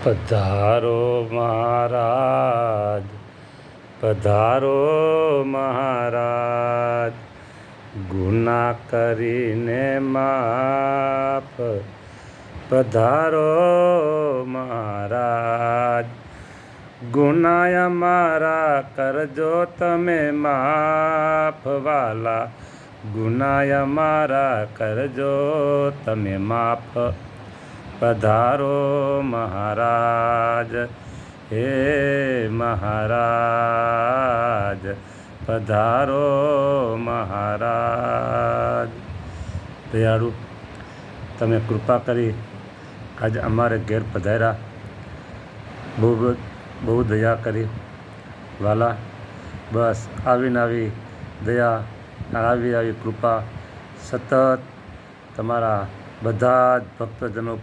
પધારો મહારાજ, પધારો મહારાજ, ગુના કરીને માફ. પધારો મહારાજ, ગુના અમારા કરજો તમે માફ. વાલા ગુના અમારા કરજો તમે માફ. પધારો મહારાજ, હે મહારાજ, પધારો મહારાજ. દયાળુ, તમે કૃપા કરી આજે અમારે ઘેર પધાર્યા. બહુ દયા કરી વાલા. બસ આવીને આવી દયા, આવી કૃપા સતત તમારા બધા જ ભક્તજનો